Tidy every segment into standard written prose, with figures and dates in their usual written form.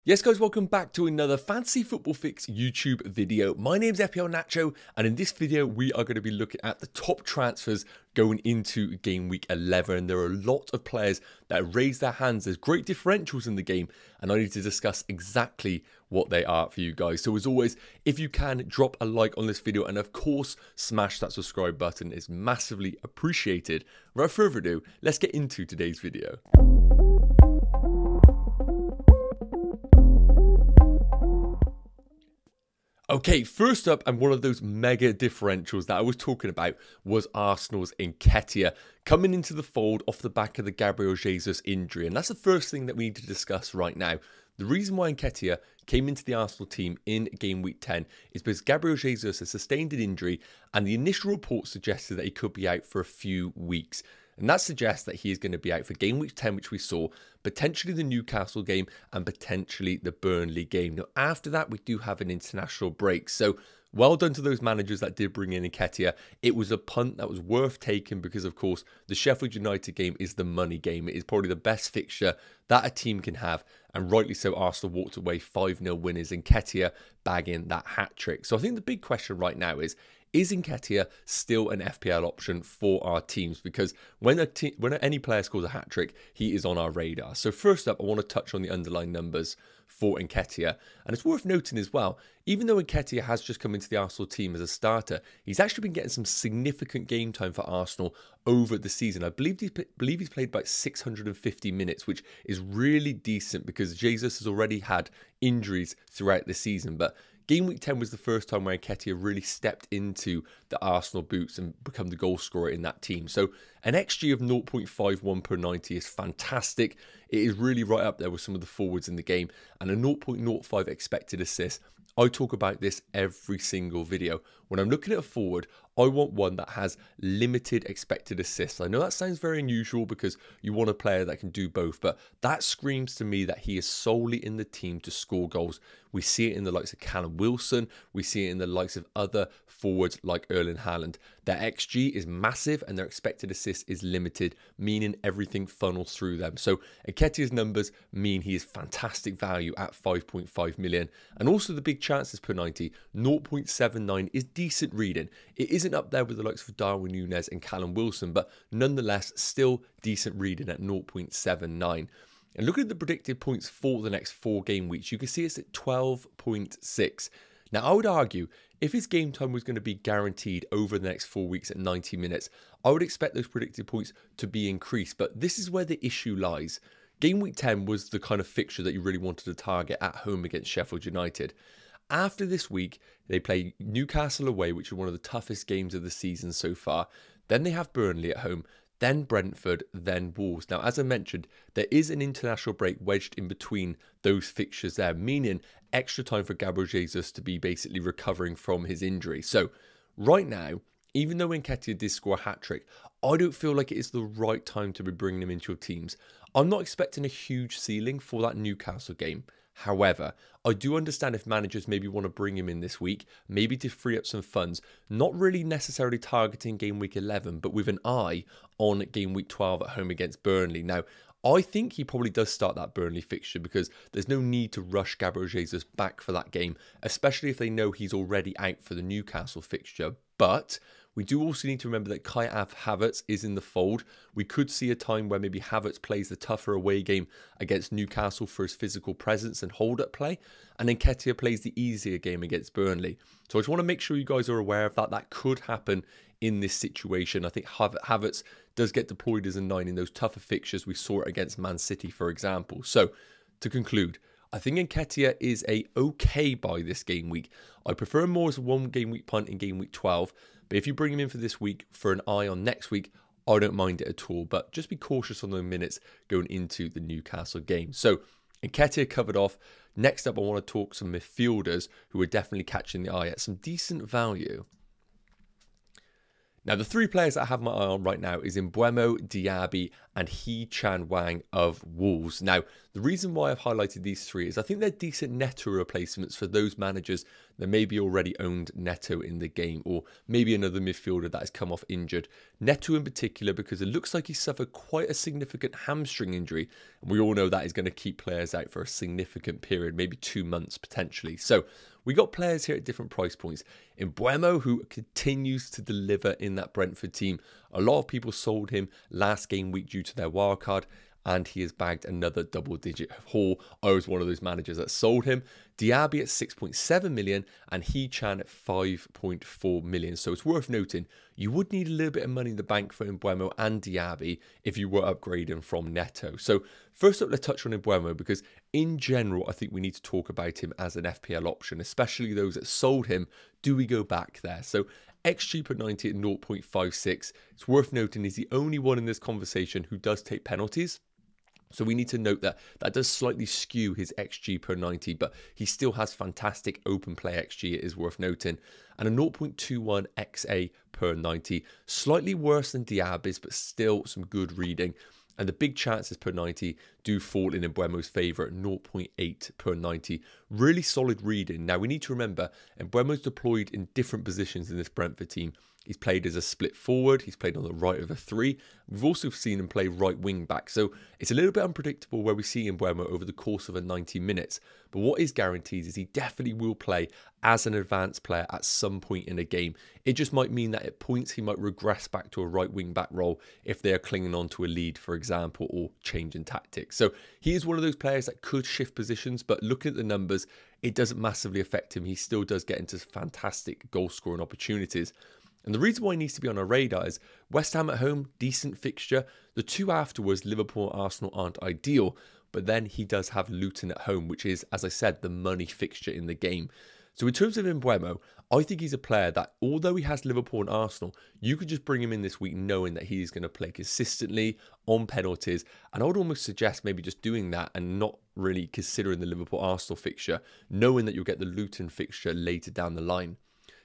Yes guys, welcome back to another Fantasy Football Fix YouTube video. My name's FPL Nacho, and in this video we are going to be looking at the top transfers going into game week 11. There are a lot of players that raise their hands. There's great differentials in the game, and I need to discuss exactly what they are for you guys. So as always, if you can, drop a like on this video, and of course smash that subscribe button. It's massively appreciated. Without further ado, let's get into today's video. Okay, first up, and one of those mega differentials that I was talking about was Arsenal's Nketiah coming into the fold off the back of the Gabriel Jesus injury. And that's the first thing that we need to discuss right now. The reason why Nketiah came into the Arsenal team in game week 10 is because Gabriel Jesus has sustained an injury, and the initial report suggested that he could be out for a few weeks. And that suggests that he is going to be out for game week 10, which we saw, potentially the Newcastle game and potentially the Burnley game. Now, after that, we do have an international break. So, well done to those managers that did bring in Nketiah. It was a punt that was worth taking because, of course, the Sheffield United game is the money game. It is probably the best fixture that a team can have. And rightly so, Arsenal walked away 5-0 winners, and Nketiah bagging that hat-trick. So I think the big question right now is Nketiah still an FPL option for our teams? Because when any player scores a hat-trick, he is on our radar. So first up, I want to touch on the underlying numbers for Nketiah. And it's worth noting as well, even though Nketiah has just come into the Arsenal team as a starter, he's actually been getting some significant game time for Arsenal over the season. I believe he's played about 650 minutes, which is really decent because Jesus has already had injuries throughout the season. But game week 10 was the first time where Nketiah really stepped into the Arsenal boots and become the goal scorer in that team. So an XG of 0.51 per 90 is fantastic. It is really right up there with some of the forwards in the game, and a 0.05 expected assist. I talk about this every single video. When I'm looking at a forward, I want one that has limited expected assists. I know that sounds very unusual because you want a player that can do both, but that screams to me that he is solely in the team to score goals. We see it in the likes of Callum Wilson. We see it in the likes of other forwards like Erling Haaland. Their XG is massive and their expected assist is limited, meaning everything funnels through them. So Nketiah's numbers mean he is fantastic value at 5.5 million. And also the big chances per 90, 0.79 is decent reading. It isn't up there with the likes of Darwin Núñez and Callum Wilson, but nonetheless still decent reading at 0.79. And looking at the predicted points for the next 4 game weeks, you can see it's at 12.6. Now, I would argue if his game time was going to be guaranteed over the next 4 weeks at 90 minutes, I would expect those predicted points to be increased. But this is where the issue lies. Game week 10 was the kind of fixture that you really wanted to target at home against Sheffield United. After this week, they play Newcastle away, which is one of the toughest games of the season so far. Then they have Burnley at home, then Brentford, then Wolves. Now, as I mentioned, there is an international break wedged in between those fixtures there, meaning extra time for Gabriel Jesus to be basically recovering from his injury. So, right now, even though Nketiah did score a hat-trick, I don't feel like it is the right time to be bringing him into your teams. I'm not expecting a huge ceiling for that Newcastle game. However, I do understand if managers maybe want to bring him in this week, maybe to free up some funds, not really necessarily targeting game week 11, but with an eye on game week 12 at home against Burnley. Now, I think he probably does start that Burnley fixture because there's no need to rush Gabriel Jesus back for that game, especially if they know he's already out for the Newcastle fixture. But we do also need to remember that Kai Havertz is in the fold. We could see a time where maybe Havertz plays the tougher away game against Newcastle for his physical presence and hold-up play, and then Nketiah plays the easier game against Burnley. So I just want to make sure you guys are aware of that. That could happen in this situation. I think Havertz does get deployed as a 9 in those tougher fixtures. We saw it against Man City, for example. So to conclude, I think Nketiah is a okay buy this game week. I prefer him more as a 1 game week punt in game week 12. But if you bring him in for this week for an eye on next week, I don't mind it at all. But just be cautious on the minutes going into the Newcastle game. So Nketiah covered off. Next up, I want to talk some midfielders who are definitely catching the eye at some decent value. Now, the three players that I have my eye on right now is Mbeumo, Diaby, and Hee-Chan Wang of Wolves. Now, the reason why I've highlighted these three is I think they're decent Neto replacements for those managers that maybe already owned Neto in the game, or maybe another midfielder that has come off injured. Neto in particular, because it looks like he suffered quite a significant hamstring injury, and we all know that is going to keep players out for a significant period, maybe 2 months potentially. So we got players here at different price points. Mbeumo, who continues to deliver in that Brentford team. A lot of people sold him last game week due to their wildcard, and he has bagged another double-digit haul. I was one of those managers that sold him. Diaby at 6.7 million and Hee-Chan at 5.4 million. So it's worth noting, you would need a little bit of money in the bank for Mbeumo and Diaby if you were upgrading from Neto. So first up, let's touch on Mbeumo, because in general, I think we need to talk about him as an FPL option, especially those that sold him. Do we go back there? So XG per 90 at 0.56. It's worth noting he's the only one in this conversation who does take penalties. So we need to note that that does slightly skew his XG per 90, but he still has fantastic open play XG, it is worth noting. And a 0.21 XA per 90, slightly worse than Diaby's, but still some good reading. And the big chances per 90 do fall in Mbeumo's favour at 0.8 per 90. Really solid reading. Now we need to remember, Mbeumo's deployed in different positions in this Brentford team. He's played as a split forward. He's played on the right of a 3. We've also seen him play right wing back. So it's a little bit unpredictable where we see Mbeumo over the course of a 90 minutes. But what is guaranteed is he definitely will play as an advanced player at some point in a game. It just might mean that at points he might regress back to a right wing back role if they are clinging on to a lead, for example, or changing tactics. So he is one of those players that could shift positions, but looking at the numbers, it doesn't massively affect him. He still does get into fantastic goal scoring opportunities. And the reason why he needs to be on our radar is West Ham at home, decent fixture. The two afterwards, Liverpool and Arsenal, aren't ideal. But then he does have Luton at home, which is, as I said, the money fixture in the game. So in terms of Mbeumo, I think he's a player that, although he has Liverpool and Arsenal, you could just bring him in this week knowing that he's going to play consistently on penalties. And I would almost suggest maybe just doing that and not really considering the Liverpool-Arsenal fixture, knowing that you'll get the Luton fixture later down the line.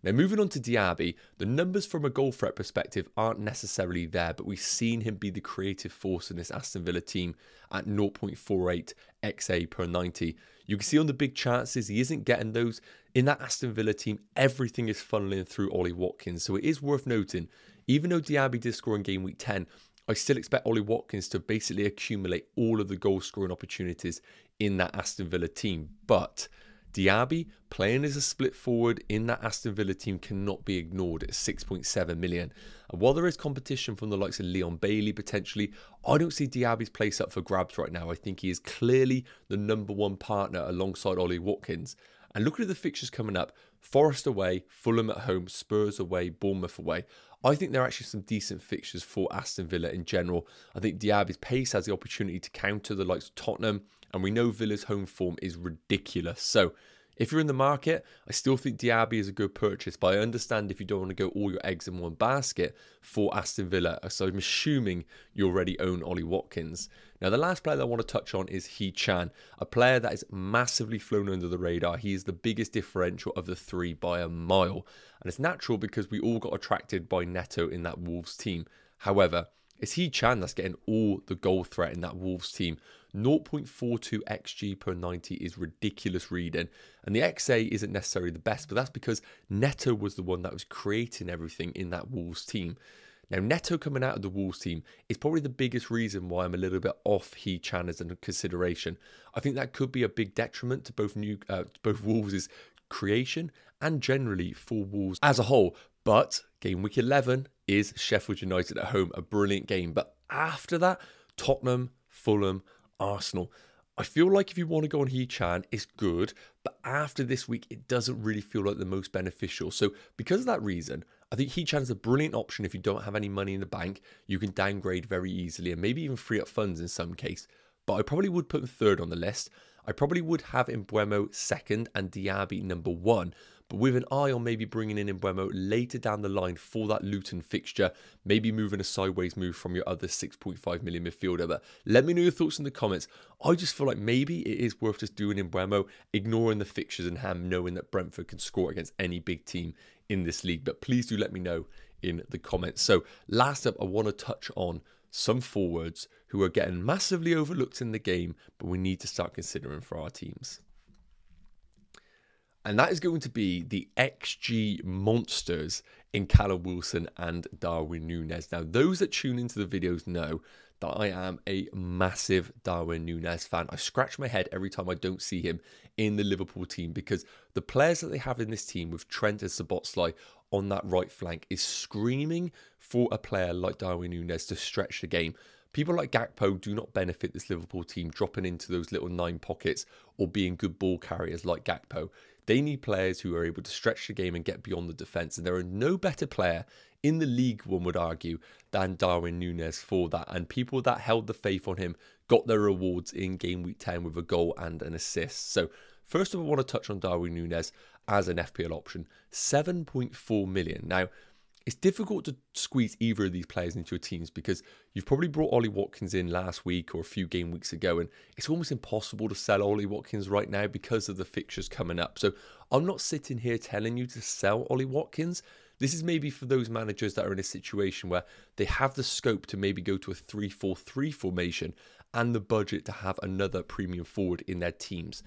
Now, moving on to Diaby, the numbers from a goal threat perspective aren't necessarily there, but we've seen him be the creative force in this Aston Villa team at 0.48 XA per 90. You can see on the big chances, he isn't getting those. In that Aston Villa team, everything is funneling through Ollie Watkins. So it is worth noting, even though Diaby did score in game week 10, I still expect Ollie Watkins to basically accumulate all of the goal scoring opportunities in that Aston Villa team. But Diaby playing as a split forward in that Aston Villa team cannot be ignored at 6.7 million. And while there is competition from the likes of Leon Bailey potentially, I don't see Diaby's place up for grabs right now. I think he is clearly the #1 partner alongside Ollie Watkins. And looking at the fixtures coming up, Forest away, Fulham at home, Spurs away, Bournemouth away. I think there are actually some decent fixtures for Aston Villa in general. I think Diaby's pace has the opportunity to counter the likes of Tottenham, and we know Villa's home form is ridiculous. So if you're in the market, I still think Diaby is a good purchase, but I understand if you don't want to go all your eggs in one basket for Aston Villa. So I'm assuming you already own Ollie Watkins. Now, the last player that I want to touch on is Hee-Chan, a player that is massively flown under the radar. He is the biggest differential of the three by a mile. And it's natural because we all got attracted by Neto in that Wolves team. However, it's Hee-Chan that's getting all the goal threat in that Wolves team. 0.42 XG per 90 is ridiculous reading. And the XA isn't necessarily the best, but that's because Neto was the one that was creating everything in that Wolves team. Now, Neto coming out of the Wolves team is probably the biggest reason why I'm a little bit off Hee-Chan as a consideration. I think that could be a big detriment to both Wolves' creation and generally for Wolves as a whole. But game week 11 is Sheffield United at home, a brilliant game. But after that, Tottenham, Fulham, Arsenal. I feel like if you want to go on Hee-Chan, it's good, but after this week, it doesn't really feel like the most beneficial. So because of that reason, I think Hee-Chan is a brilliant option if you don't have any money in the bank. You can downgrade very easily and maybe even free up funds in some case. But I probably would put him third on the list. I probably would have Mbeumo second and Diaby #1. But with an eye on maybe bringing in Mbeumo later down the line for that Luton fixture, maybe moving a sideways move from your other 6.5 million midfielder. But let me know your thoughts in the comments. I just feel like maybe it is worth just doing Mbeumo, ignoring the fixtures in hand, knowing that Brentford can score against any big team in this league. But please do let me know in the comments. So last up, I want to touch on some forwards who are getting massively overlooked in the game, but we need to start considering for our teams. And that is going to be the XG monsters in Callum Wilson and Darwin Núñez. Now, those that tune into the videos know that I am a massive Darwin Núñez fan. I scratch my head every time I don't see him in the Liverpool team, because the players that they have in this team with Trent and Szoboszlai on that right flank is screaming for a player like Darwin Núñez to stretch the game. People like Gakpo do not benefit this Liverpool team dropping into those little 9 pockets or being good ball carriers like Gakpo. They need players who are able to stretch the game and get beyond the defence. And there are no better player in the league, one would argue, than Darwin Núñez for that. And people that held the faith on him got their rewards in game week 10 with a goal and an assist. So first of all, I want to touch on Darwin Núñez as an FPL option. 7.4 million. Now, it's difficult to squeeze either of these players into your teams because you've probably brought Ollie Watkins in last week or a few game weeks ago, and it's almost impossible to sell Ollie Watkins right now because of the fixtures coming up. So I'm not sitting here telling you to sell Ollie Watkins. This is maybe for those managers that are in a situation where they have the scope to maybe go to a 3-4-3 formation and the budget to have another premium forward in their teams.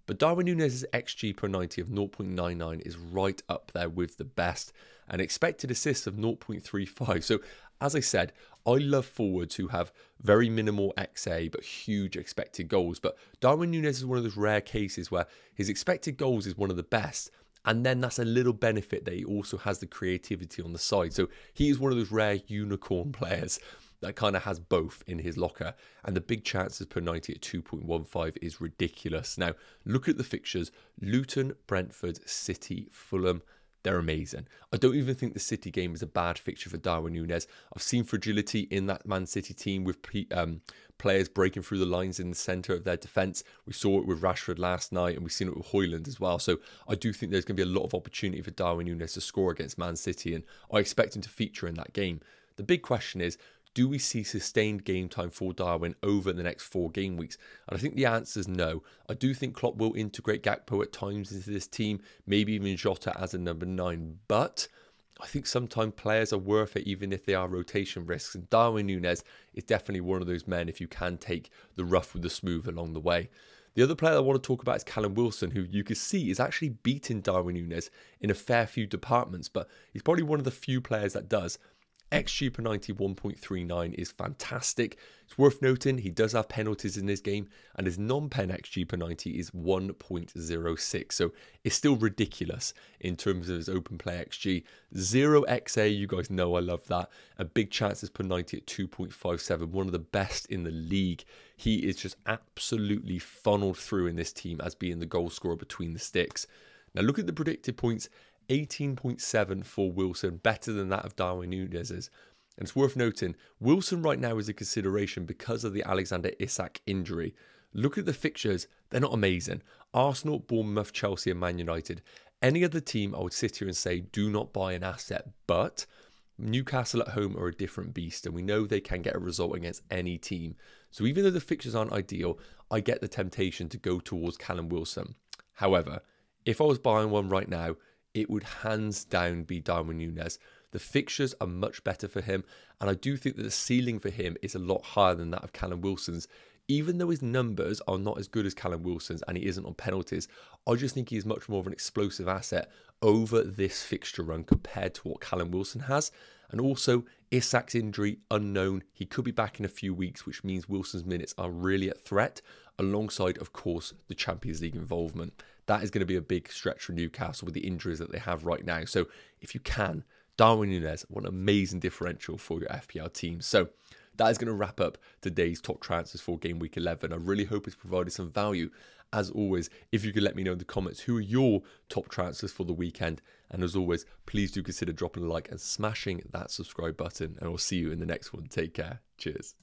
But Darwin Núñez's XG per 90 of 0.99 is right up there with the best, and expected assists of 0.35. So, as I said, I love forwards who have very minimal XA but huge expected goals. But Darwin Núñez is one of those rare cases where his expected goals is one of the best, and then that's a little benefit that he also has the creativity on the side. So he is one of those rare unicorn players that kind of has both in his locker, and the big chances per 90 at 2.15 is ridiculous. Now, look at the fixtures: Luton, Brentford, City, Fulham. They're amazing. I don't even think the City game is a bad fixture for Darwin Núñez. I've seen fragility in that Man City team with players breaking through the lines in the centre of their defence. We saw it with Rashford last night, and we've seen it with Højlund as well. So I do think there's going to be a lot of opportunity for Darwin Núñez to score against Man City, and I expect him to feature in that game. The big question is, do we see sustained game time for Darwin over the next 4 game weeks? And I think the answer is no. I do think Klopp will integrate Gakpo at times into this team, maybe even Jota as a number 9. But I think sometimes players are worth it even if they are rotation risks. And Darwin Núñez is definitely one of those men if you can take the rough with the smooth along the way. The other player I want to talk about is Callum Wilson, who you can see is actually beating Darwin Núñez in a fair few departments, but he's probably one of the few players that does. XG per 90 1.39 is fantastic. It's worth noting he does have penalties in this game, and his non-pen XG per 90 is 1.06. So it's still ridiculous in terms of his open play XG. 0 XA, you guys know I love that. And big chances per 90 at 2.57, one of the best in the league. He is just absolutely funneled through in this team as being the goal scorer between the sticks. Now look at the predicted points. 18.7 for Wilson, better than that of Darwin Núñez's. And it's worth noting, Wilson right now is a consideration because of the Alexander Isak injury. Look at the fixtures, they're not amazing. Arsenal, Bournemouth, Chelsea and Man United. Any other team, I would sit here and say, do not buy an asset. But Newcastle at home are a different beast, and we know they can get a result against any team. So even though the fixtures aren't ideal, I get the temptation to go towards Callum Wilson. However, if I was buying one right now, it would hands down be Darwin Núñez. The fixtures are much better for him, and I do think that the ceiling for him is a lot higher than that of Callum Wilson's. Even though his numbers are not as good as Callum Wilson's and he isn't on penalties, I just think he's much more of an explosive asset over this fixture run compared to what Callum Wilson has. And also, Isak's injury, unknown. He could be back in a few weeks, which means Wilson's minutes are really at threat, alongside, of course, the Champions League involvement. That is going to be a big stretch for Newcastle with the injuries that they have right now. So if you can, Darwin Núñez, what an amazing differential for your FPL team. So that is going to wrap up today's top transfers for game week 11. I really hope it's provided some value. As always, if you could let me know in the comments who are your top transfers for the weekend. And as always, please do consider dropping a like and smashing that subscribe button. And I'll see you in the next one. Take care. Cheers.